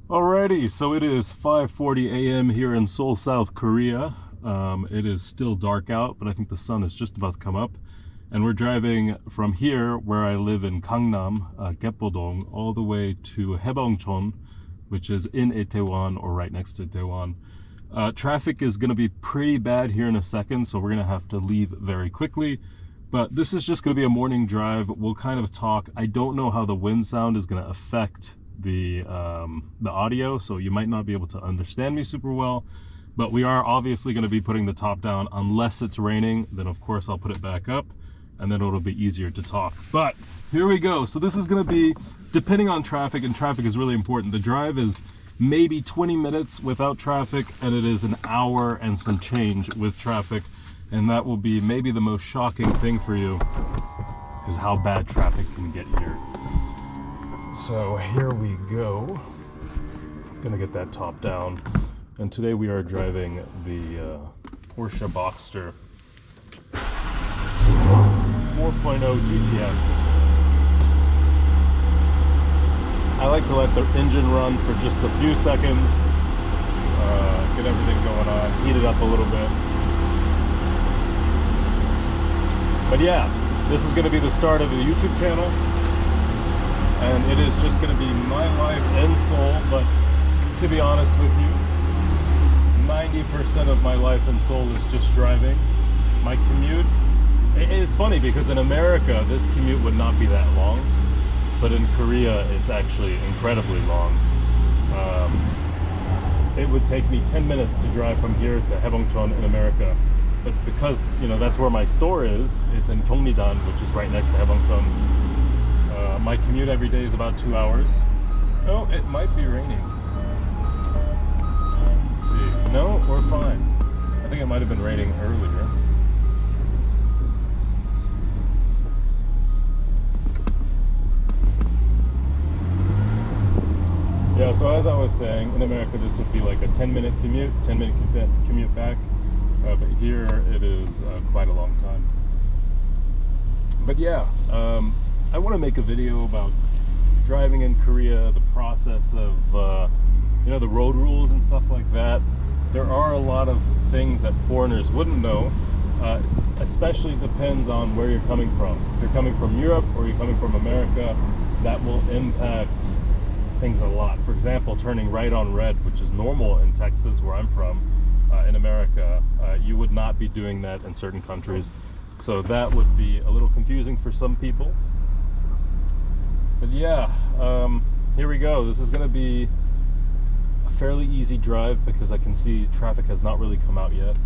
Alrighty, so it is 5:40 a.m. here in Seoul, South Korea. It is still dark out, but I think the sun is just about to come up. And we're driving from here, where I live in Gangnam, Gyepo-dong, all the way to Haebongchon, which is in Itaewon or right next to Itaewon. Traffic is going to be pretty bad here in a second, so we're going to have to leave very quickly. But this is just going to be a morning drive. We'll kind of talk. I don't know how the wind sound is going to affect the audio, so you might not be able to understand me super well. But we are obviously going to be putting the top down unless it's raining. Then of course I'll put it back up, and then it'll be easier to talk. But here we go. So this is going to be, depending on traffic, and traffic is really important. The drive is maybe 20 minutes without traffic, and it is an hour and some change with traffic. And that will be maybe the most shocking thing for you, is how bad traffic can get here. So here we go. Gonna get that top down. And today we are driving the Porsche Boxster 4.0 GTS. I like to let the engine run for just a few seconds, get everything going on, heat it up a little bit. But yeah, this is going to be the start of the YouTube channel, and it is just going to be my life in Seoul. But to be honest with you, 90% of my life in Seoul is just driving. My commute, it's funny because in America this commute would not be that long, but in Korea it's actually incredibly long. It would take me 10 minutes to drive from here to Haebongchon in America. But because, you know, that's where my store is, it's in Gyeongnidan, which is right next to Haebongchon. My commute every day is about 2 hours. Oh, it might be raining. Let's see. No, we're fine. I think it might have been raining earlier. Yeah, so as I was saying, in America this would be like a 10-minute commute, 10-minute commute back. But here it is quite a long time. But yeah, I want to make a video about driving in Korea, the process of, you know, the road rules and stuff like that. There are a lot of things that foreigners wouldn't know, especially depends on where you're coming from. If you're coming from Europe or you're coming from America, that will impact things a lot. For example, turning right on red, which is normal in Texas, where I'm from. In America, you would not be doing that in certain countries, so that would be a little confusing for some people. But yeah, here we go. This is going to be a fairly easy drive because I can see traffic has not really come out yet.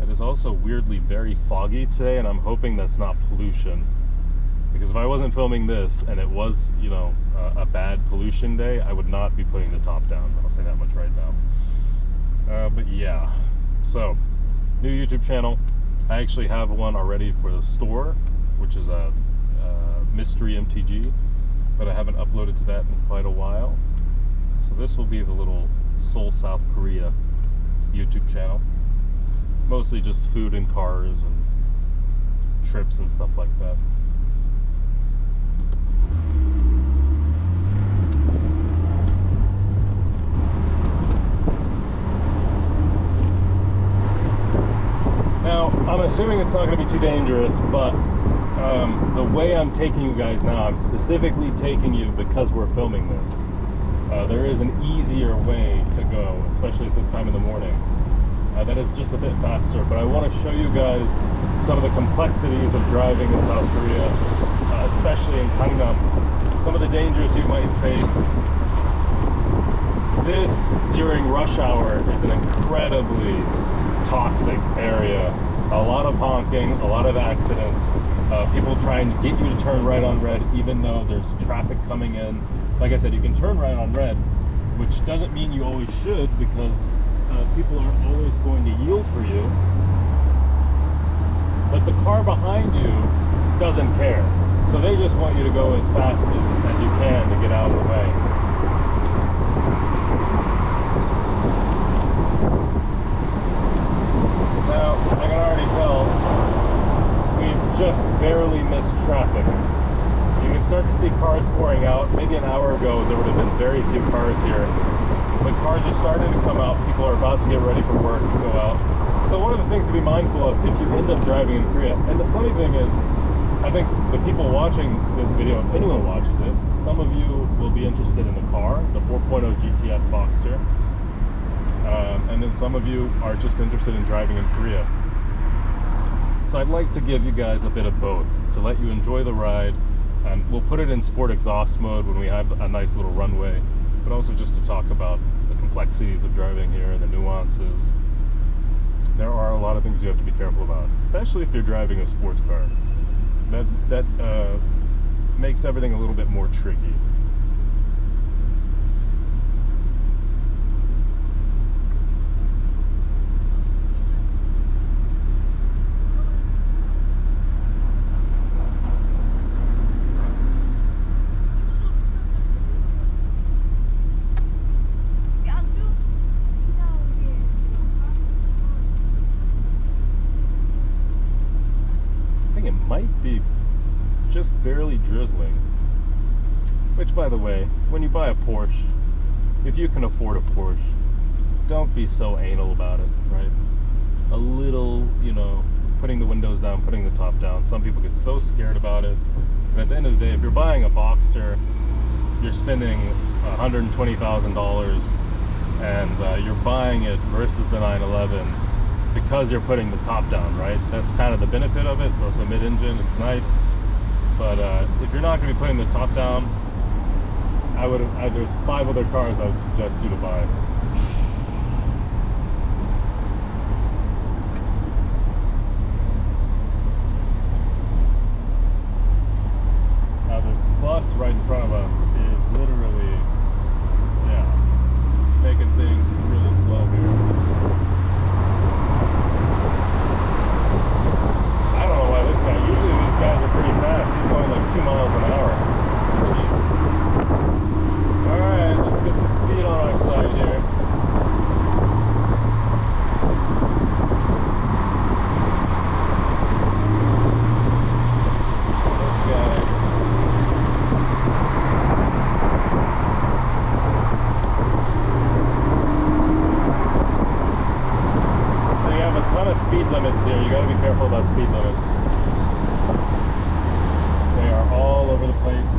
It is also weirdly very foggy today, and I'm hoping that's not pollution, because if I wasn't filming this and it was, you know, a bad pollution day, I would not be putting the top down. I'll say that much right now. But yeah, so new YouTube channel. I actually have one already for the store, which is a mystery MTG, but I haven't uploaded to that in quite a while. So this will be the little Seoul, South Korea YouTube channel. Mostly just food and cars and trips and stuff like that. Now, I'm assuming it's not going to be too dangerous, but the way I'm taking you guys now, I'm specifically taking you because we're filming this. There is an easier way to go, especially at this time in the morning. That is just a bit faster, but I want to show you guys some of the complexities of driving in South Korea, especially in Gangnam. Some of the dangers you might face. This, during rush hour, is an incredibly toxic area. A lot of honking, a lot of accidents, people trying to get you to turn right on red even though there's traffic coming in. Like I said, you can turn right on red, which doesn't mean you always should, because people aren't always going to yield for you. But the car behind you doesn't care, so they just want you to go as fast as you can to get out of the way. Now, I can already tell we've just barely missed traffic. You can start to see cars pouring out. Maybe an hour ago there would have been very few cars cars here. But cars are starting to come out. People are about to get ready for work and go out. So one of the things to be mindful of if you end up driving in Korea, and the funny thing is, I think the people watching this video, if anyone watches it, some of you will be interested in the car, the 4.0 GTS Boxster. And then some of you are just interested in driving in Korea. So I'd like to give you guys a bit of both to let you enjoy the ride. And we'll put it in sport exhaust mode when we have a nice little runway, but also just to talk about the complexities of driving here, the nuances. There are a lot of things you have to be careful about, especially if you're driving a sports car. That makes everything a little bit more tricky. Might be just barely drizzling, which, by the way, when you buy a Porsche, if you can afford a Porsche, don't be so anal about it, right? A little, you know, putting the windows down, putting the top down. Some people get so scared about it, and at the end of the day, if you're buying a Boxster, you're spending $120,000 and you're buying it versus the 911 because you're putting the top down, right? That's kind of the benefit of it. It's also mid-engine, it's nice. But if you're not going to be putting the top down, there's 5 other cars I would suggest you to buy. Now this bus right in front of us is literally, yeah, making things really slow here. Usually these guys are pretty fast. He's going like 2 miles an hour. Jesus. Alright, let's get some speed on our side here. This guy. So you have a ton of speed limits here. You gotta be careful about speed limits. They are all over the place.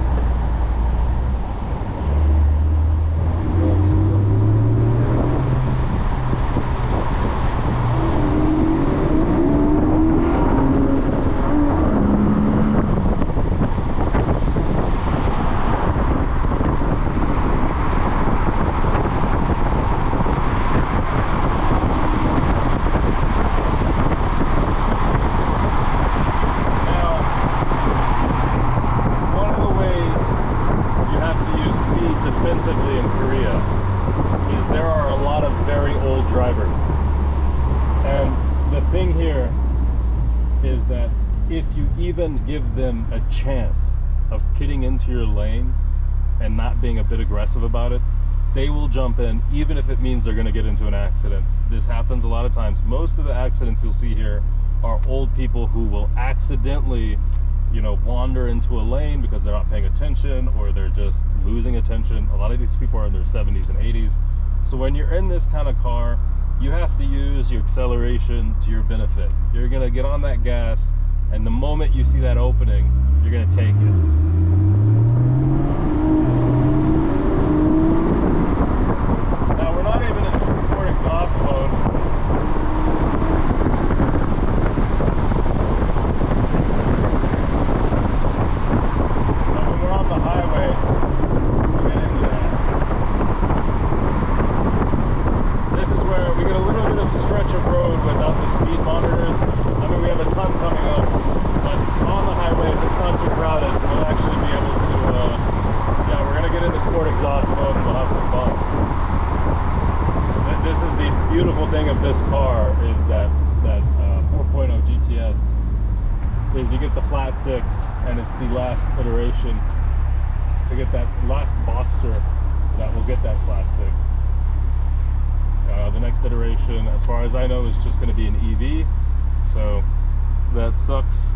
Defensively in Korea is there are a lot of very old drivers, and the thing here is that if you even give them a chance of getting into your lane and not being a bit aggressive about it, they will jump in even if it means they're going to get into an accident. This happens a lot of times. Most of the accidents you'll see here are old people who will accidentally, you know, wander into a lane because they're not paying attention or they're just losing attention. A lot of these people are in their 70s and 80s. So when you're in this kind of car, you have to use your acceleration to your benefit. You're gonna get on that gas, and the moment you see that opening, you're gonna take it. Exhaust mode. But when we're on the highway, we get into that. This is where we get a little bit of stretch of road without the speed monitors. I mean, we have a ton coming up, but on the highway, if it's not too crowded, we'll actually be able to, yeah, we're going to get into sport exhaust mode and we'll have some fun. This is the beautiful thing of this car is that 4.0 GTS is you get the flat 6, and it's the last iteration to get that last Boxster that will get that flat 6. The next iteration, as far as I know, is just going to be an EV, so that sucks.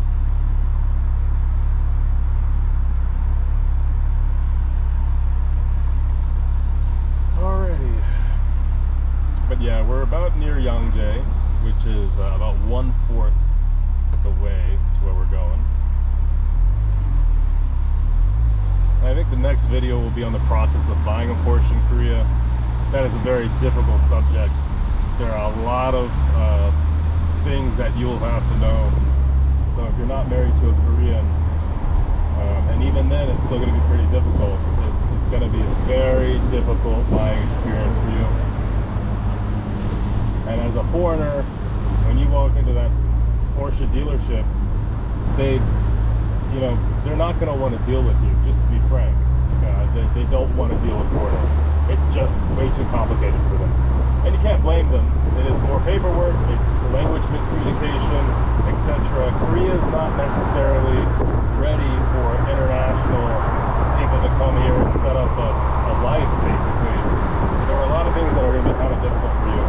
we're about near Yangjae, which is about 1/4 the way to where we're going. And I think the next video will be on the process of buying a Porsche in Korea. That is a very difficult subject. There are a lot of things that you'll have to know. So if you're not married to a Korean, and even then it's still going to be pretty difficult. It's going to be a very difficult buying experience for you. And as a foreigner, when you walk into that Porsche dealership, they're not going to want to deal with you, just to be frank. They don't want to deal with foreigners. It's just way too complicated for them. And you can't blame them. It is more paperwork, it's language miscommunication, etc. Korea is not necessarily ready for international people to come here and set up a life, basically. So there are a lot of things that are going to be kind of difficult for you.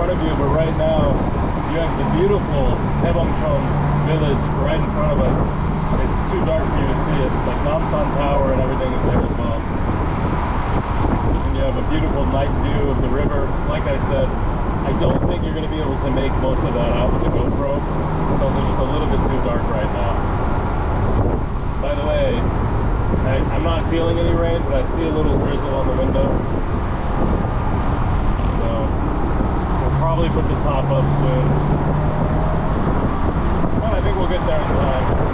front of you, but right now you have the beautiful Daebongcheon village right in front of us. It's too dark for you to see it, but Namsan Tower and everything is there as well. And you have a beautiful night view of the river. Like I said, I don't think you're going to be able to make most of that out with the GoPro. It's also just a little bit too dark right now. By the way, I'm not feeling any rain, but I see a little drizzle on the window. So we'll probably put the top up soon. But I think we'll get there in time.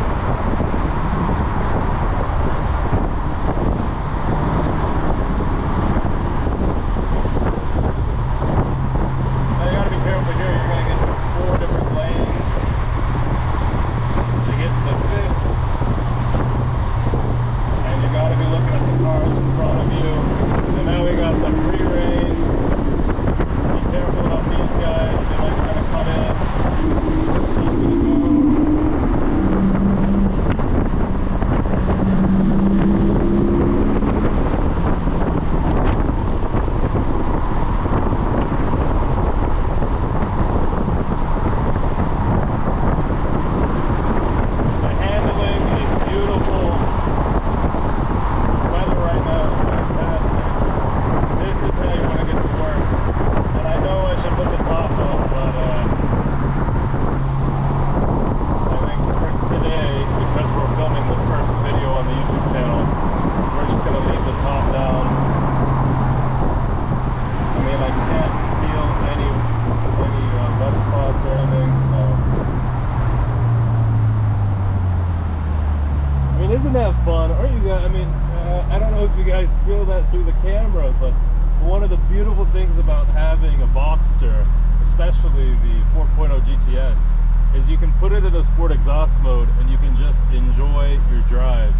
Isn't that fun? Aren't you guys? I mean, I don't know if you guys feel that through the camera, but one of the beautiful things about having a Boxster, especially the 4.0 GTS, is you can put it in a sport exhaust mode and you can just enjoy your drive.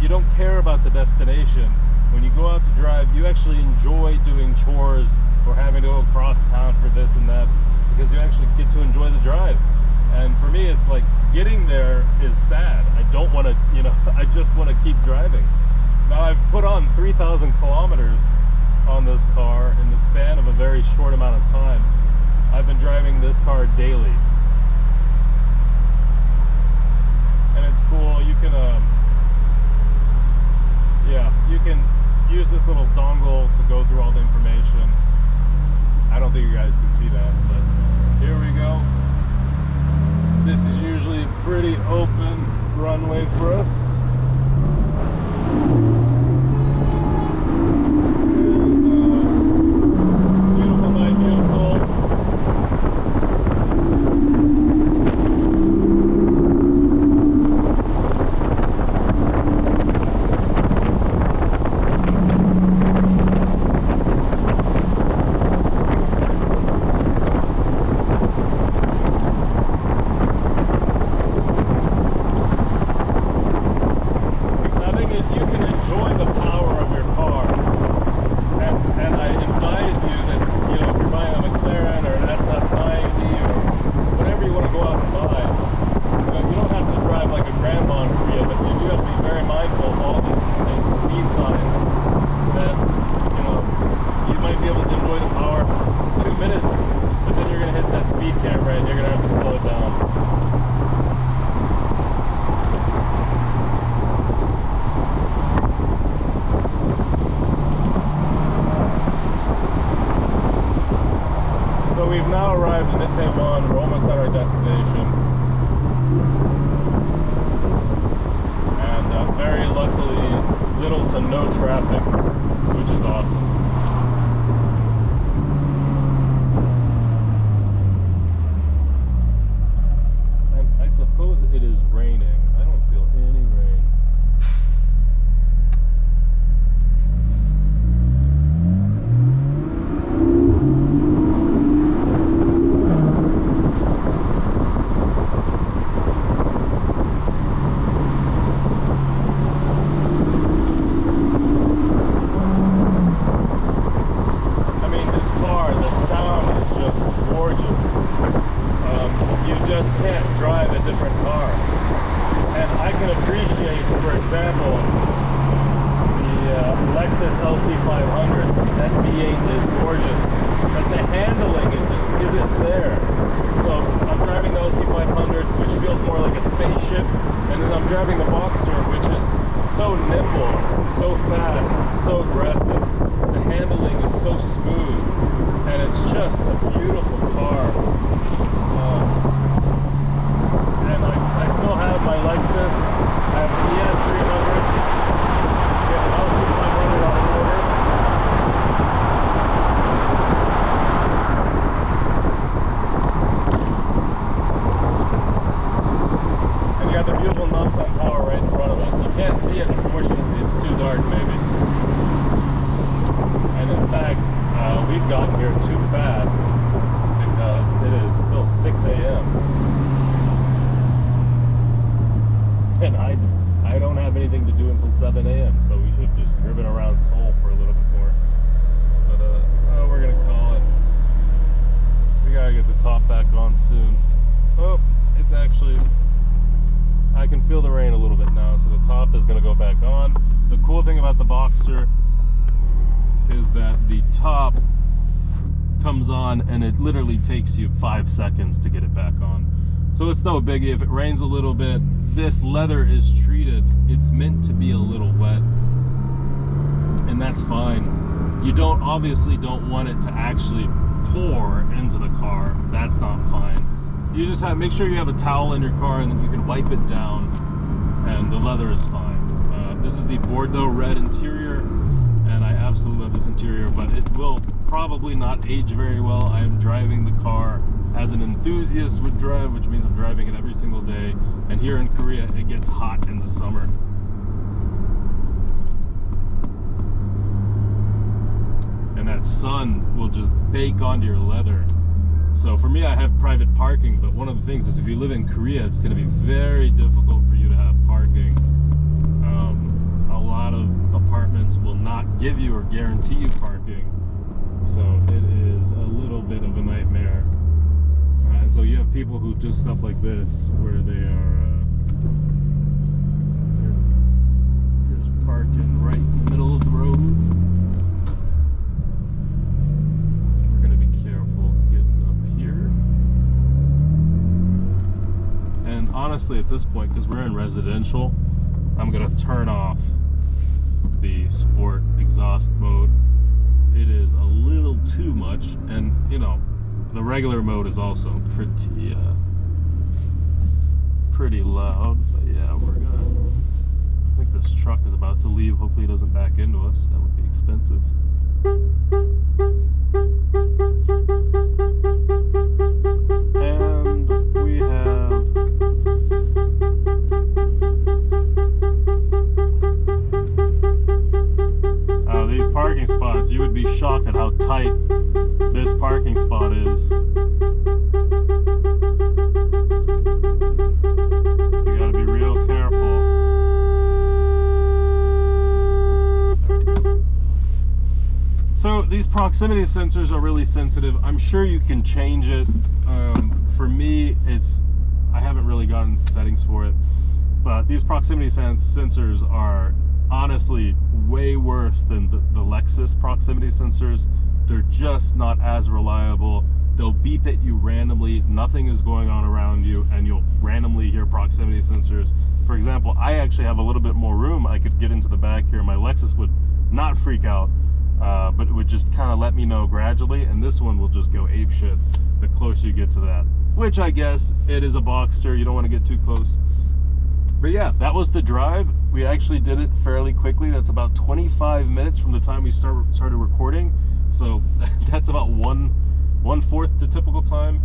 You don't care about the destination. When you go out to drive, you actually enjoy doing chores or having to go across town for this and that, because you actually get to enjoy the drive. And for me, it's like getting there is sad. I don't want to, you know, I just want to keep driving. Now I've put on 3,000 kilometers on this car in the span of a very short amount of time. I've been driving this car daily. And it's cool. You can, yeah, you can use this little dongle to go through all the information. I don't think you guys can see that, but here we go. This is usually a pretty open runway for us. And, beautiful night view of Seoul. So we've now arrived in Itaewon. We're almost at our destination. And very luckily, little to no traffic, which is awesome. And I suppose it is raining. I don't feel any rain. driving the Boxster, which is so nimble, so fast, so aggressive. The handling is so smooth, and it's just a beautiful car. And I still have my Lexus. I have an ES 300. We have an LC 500 on order. And you got the beautiful Namsan Tower right in front of us. You can't see it, unfortunately. It's too dark, maybe. And in fact, we've gotten here too fast because it is still 6 a.m. And I don't have anything to do until 7 a.m. So we should have just driven around Seoul for a little bit more. But oh, we're gonna call it. We gotta get the top back on soon. Oh, it's actually, I can feel the rain a little bit now, so the top is gonna go back on. The cool thing about the Boxster is that the top comes on and it literally takes you 5 seconds to get it back on. So it's no biggie. If it rains a little bit, this leather is treated. It's meant to be a little wet, and that's fine. You obviously don't want it to actually pour into the car. That's not fine. You just have make sure you have a towel in your car and then you can wipe it down, and the leather is fine. This is the Bordeaux red interior, and I absolutely love this interior, but it will probably not age very well. I am driving the car as an enthusiast would drive, which means I'm driving it every single day. And here in Korea, it gets hot in the summer. And that sun will just bake onto your leather. So for me, I have private parking, but one of the things is if you live in Korea, it's going to be very difficult for you to have parking. A lot of apartments will not give you or guarantee you parking. So it is a little bit of a nightmare. And so you have people who do stuff like this, where they are just parking right in the middle of the road. We're going to be careful getting up here. And honestly, at this point, because we're in residential, I'm going to turn off the sport exhaust mode. It is a little too much, and you know, the regular mode is also pretty loud. But yeah, we're gonna, I think this truck is about to leave. Hopefully it doesn't back into us. That would be expensive. And we have these parking spots. You would be shocked at how tight this parking spot is. You gotta be real careful. So these proximity sensors are really sensitive. I'm sure you can change it. For me, I haven't really gotten settings for it, but these proximity sensors are honestly way worse than the Lexus proximity sensors. They're just not as reliable. They'll beep at you randomly. Nothing is going on around you, and you'll randomly hear proximity sensors. For example, I actually have a little bit more room. I could get into the back here. My Lexus would not freak out, but it would just kind of let me know gradually, and this one will just go apeshit the closer you get to that. Which I guess it is a Boxster. You don't want to get too close. But yeah, that was the drive. We actually did it fairly quickly. That's about 25 minutes from the time we started recording. So that's about one-fourth the typical time.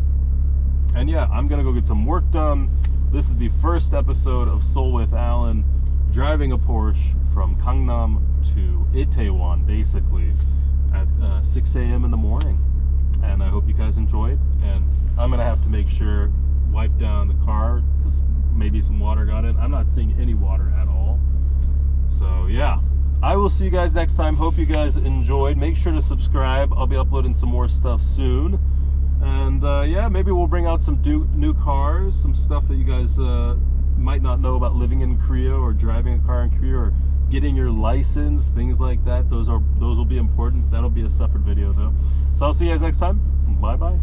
And yeah, I'm gonna go get some work done. This is the first episode of Seoul with Alan, driving a Porsche from Gangnam to Itaewon, basically, at 6 a.m. in the morning. And I hope you guys enjoyed. And I'm gonna have to make sure, wipe down the car, because maybe some water got in. I'm not seeing any water at all. So yeah, I will see you guys next time. Hope you guys enjoyed. Make sure to subscribe. I'll be uploading some more stuff soon. And yeah, maybe we'll bring out some new cars, some stuff that you guys might not know about living in Korea or driving a car in Korea or getting your license, things like that. Those will be important. That'll be a separate video though. So I'll see you guys next time. Bye bye.